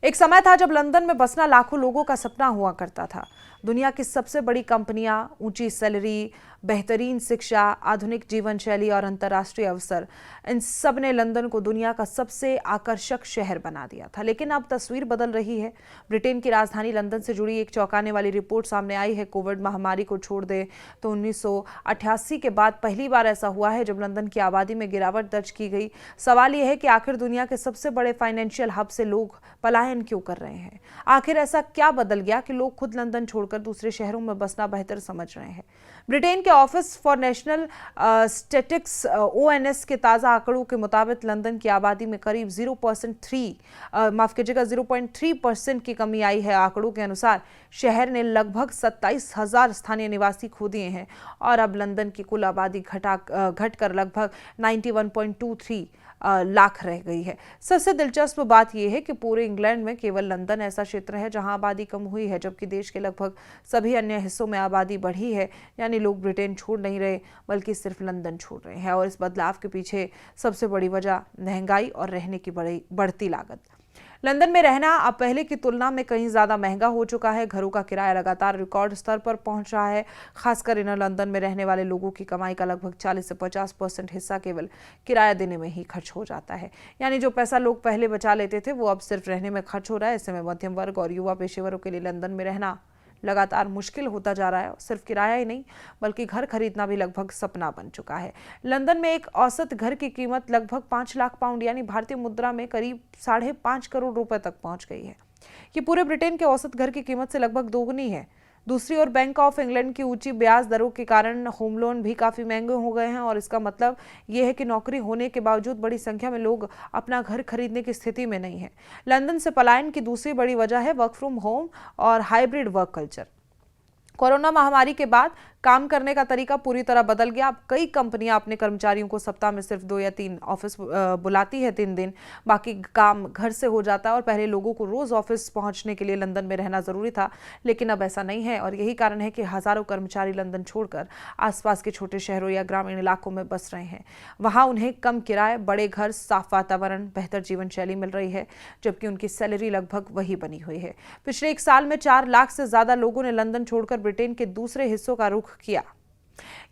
एक समय था जब लंदन में बसना लाखों लोगों का सपना हुआ करता था। दुनिया की सबसे बड़ी कंपनियां, ऊंची सैलरी, बेहतरीन शिक्षा, आधुनिक जीवन शैली और अंतर्राष्ट्रीय अवसर, इन सब ने लंदन को दुनिया का सबसे आकर्षक शहर बना दिया था। लेकिन अब तस्वीर बदल रही है। ब्रिटेन की राजधानी लंदन से जुड़ी एक चौंकाने वाली रिपोर्ट सामने आई है। कोविड महामारी को छोड़ दें तो 1988 के बाद पहली बार ऐसा हुआ है जब लंदन की आबादी में गिरावट दर्ज की गई। सवाल यह है कि आखिर दुनिया के सबसे बड़े फाइनेंशियल हब से लोग पलायन क्यों कर रहे हैं? आखिर ऐसा क्या बदल गया कि लोग खुद लंदन छोड़कर दूसरे शहरों में बसना बेहतर समझ रहे हैं? ब्रिटेन के office for national statistics ONS के ताज़ा आंकड़ों के मुताबिक लंदन की आबादी में करीब 0.3% की कमी आई है। आंकड़ों के अनुसार शहर ने लगभग 27,000 स्थानीय निवासी खो दिए हैं और अब लंदन की कुल आबादी घटकर लगभग 91.23 लाख रह गई है। सबसे दिलचस्प बात यह है कि पूरे इंग्लैंड में केवल लंदन ऐसा क्षेत्र है जहां आबादी कम हुई है, जबकि देश के लगभग सभी अन्य हिस्सों में आबादी बढ़ी है। यानी लोग ब्रिटेन छोड़ नहीं रहे बल्कि सिर्फ लंदन छोड़ रहे हैं। और इस बदलाव के पीछे सबसे बड़ी वजह महंगाई और रहने की बढ़ती लागत। लंदन में रहना अब पहले की तुलना में कहीं ज्यादा महंगा हो चुका है। घरों का किराया लगातार रिकॉर्ड स्तर पर पहुंच रहा है। खासकर इन्हें लंदन में रहने वाले लोगों की कमाई का लगभग 40 से 50% हिस्सा केवल किराया देने में ही खर्च हो जाता है। यानी जो पैसा लोग पहले बचा लेते थे वो अब सिर्फ रहने में खर्च हो रहा है। ऐसे में मध्यम वर्ग और युवा पेशेवरों के लिए लंदन में रहना लगातार मुश्किल होता जा रहा है। सिर्फ किराया ही नहीं बल्कि घर खरीदना भी लगभग सपना बन चुका है। लंदन में एक औसत घर की कीमत लगभग 5 लाख पाउंड यानी भारतीय मुद्रा में करीब 5.5 करोड़ रुपए तक पहुंच गई है। ये पूरे ब्रिटेन के औसत घर की कीमत से लगभग दोगुनी है। दूसरी ओर बैंक ऑफ इंग्लैंड की ऊंची ब्याज दरों के कारण होम लोन भी काफी महंगे हो गए हैं और इसका मतलब यह है कि नौकरी होने के बावजूद बड़ी संख्या में लोग अपना घर खरीदने की स्थिति में नहीं है। लंदन से पलायन की दूसरी बड़ी वजह है वर्क फ्रॉम होम और हाइब्रिड वर्क कल्चर। कोरोना महामारी के बाद काम करने का तरीका पूरी तरह बदल गया। अब कई कंपनियां अपने कर्मचारियों को सप्ताह में सिर्फ 2 या 3 ऑफिस बुलाती है, 3 दिन, बाकी काम घर से हो जाता है। और पहले लोगों को रोज ऑफिस पहुंचने के लिए लंदन में रहना जरूरी था, लेकिन अब ऐसा नहीं है। और यही कारण है कि हजारों कर्मचारी लंदन छोड़कर आसपास के छोटे शहरों या ग्रामीण इलाकों में बस रहे हैं। वहां उन्हें कम किराए, बड़े घर, साफ वातावरण, बेहतर जीवन शैली मिल रही है, जबकि उनकी सैलरी लगभग वही बनी हुई है। पिछले 1 साल में 4 लाख से ज्यादा लोगों ने लंदन छोड़कर ब्रिटेन के दूसरे हिस्सों का रुख किया।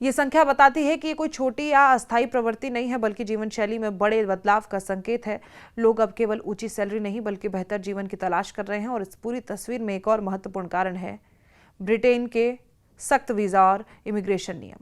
ये संख्या बताती है कि ये कोई छोटी या अस्थायी प्रवृत्ति नहीं है बल्कि जीवन शैली में बड़े बदलाव का संकेत है। लोग अब केवल ऊंची सैलरी नहीं बल्कि बेहतर जीवन की तलाश कर रहे हैं। और इस पूरी तस्वीर में एक और महत्वपूर्ण कारण है ब्रिटेन के सख्त वीजा और इमिग्रेशन नियम।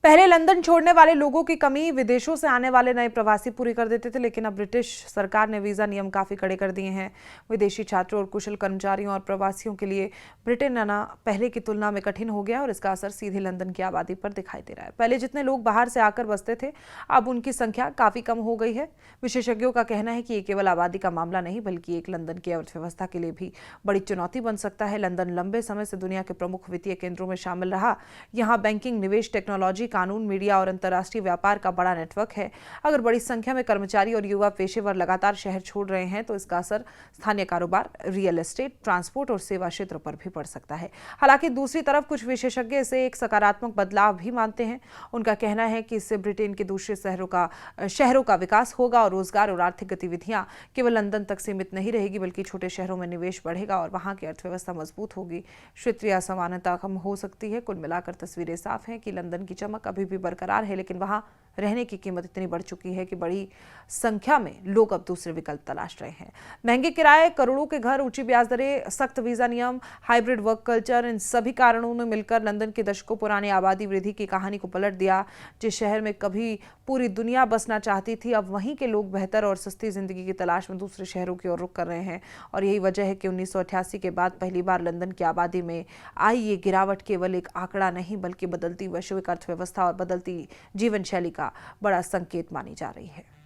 पहले लंदन छोड़ने वाले लोगों की कमी विदेशों से आने वाले नए प्रवासी पूरी कर देते थे, लेकिन अब ब्रिटिश सरकार ने वीजा नियम काफी कड़े कर दिए हैं। विदेशी छात्रों और कुशल कर्मचारियों और प्रवासियों के लिए ब्रिटेन आना पहले की तुलना में कठिन हो गया और इसका असर सीधे लंदन की आबादी पर दिखाई दे रहा है। पहले जितने लोग बाहर से आकर बसते थे अब उनकी संख्या काफी कम हो गई है। विशेषज्ञों का कहना है कि ये केवल आबादी का मामला नहीं बल्कि एक लंदन की अर्थव्यवस्था के लिए भी बड़ी चुनौती बन सकता है। लंदन लंबे समय से दुनिया के प्रमुख वित्तीय केंद्रों में शामिल रहा। यहाँ बैंकिंग, निवेश, टेक्नोलॉजी, कानून, मीडिया और अंतर्राष्ट्रीय व्यापार का बड़ा नेटवर्क है। अगर बड़ी संख्या में कर्मचारी और युवा पेशेवर लगातार शहर छोड़ रहे हैं तो इसका असर स्थानीय कारोबार, रियल एस्टेट, ट्रांसपोर्ट और सेवा क्षेत्र पर भी पड़ सकता है। हालांकि दूसरी तरफ कुछ विशेषज्ञ इसे एक सकारात्मक बदलाव भी मानते हैं। उनका कहना है कि इससे ब्रिटेन के दूसरे शहरों का विकास होगा और रोजगार और आर्थिक गतिविधियां केवल लंदन तक सीमित नहीं रहेगी बल्कि छोटे शहरों में निवेश बढ़ेगा और वहां की अर्थव्यवस्था मजबूत होगी। क्षेत्रीय असमानता कम हो सकती है। कुल मिलाकर तस्वीरें साफ हैं कि लंदन की चमक अभी भी बरकरार है, लेकिन वहां रहने की कीमत इतनी बढ़ चुकी है कि बड़ी संख्या में लोग अब दूसरे विकल्प तलाश रहे हैं। महंगे किराए, करोड़ों के घर, ऊंची ब्याज दरें, सख्त वीजा नियम, हाइब्रिड वर्क कल्चर, इन सभी कारणों ने मिलकर लंदन की दशकों पुरानी आबादी वृद्धि की कहानी को पलट दिया। जिस शहर में कभी पूरी दुनिया बसना चाहती थी अब वहीं के लोग बेहतर और सस्ती जिंदगी की तलाश में दूसरे शहरों की ओर रुख कर रहे हैं। और यही वजह है कि 1988 के बाद पहली बार लंदन की आबादी में आई ये गिरावट केवल एक आंकड़ा नहीं बल्कि बदलती वैश्विक अर्थव्यवस्था और बदलती जीवन शैली का बड़ा संकेत मानी जा रही है।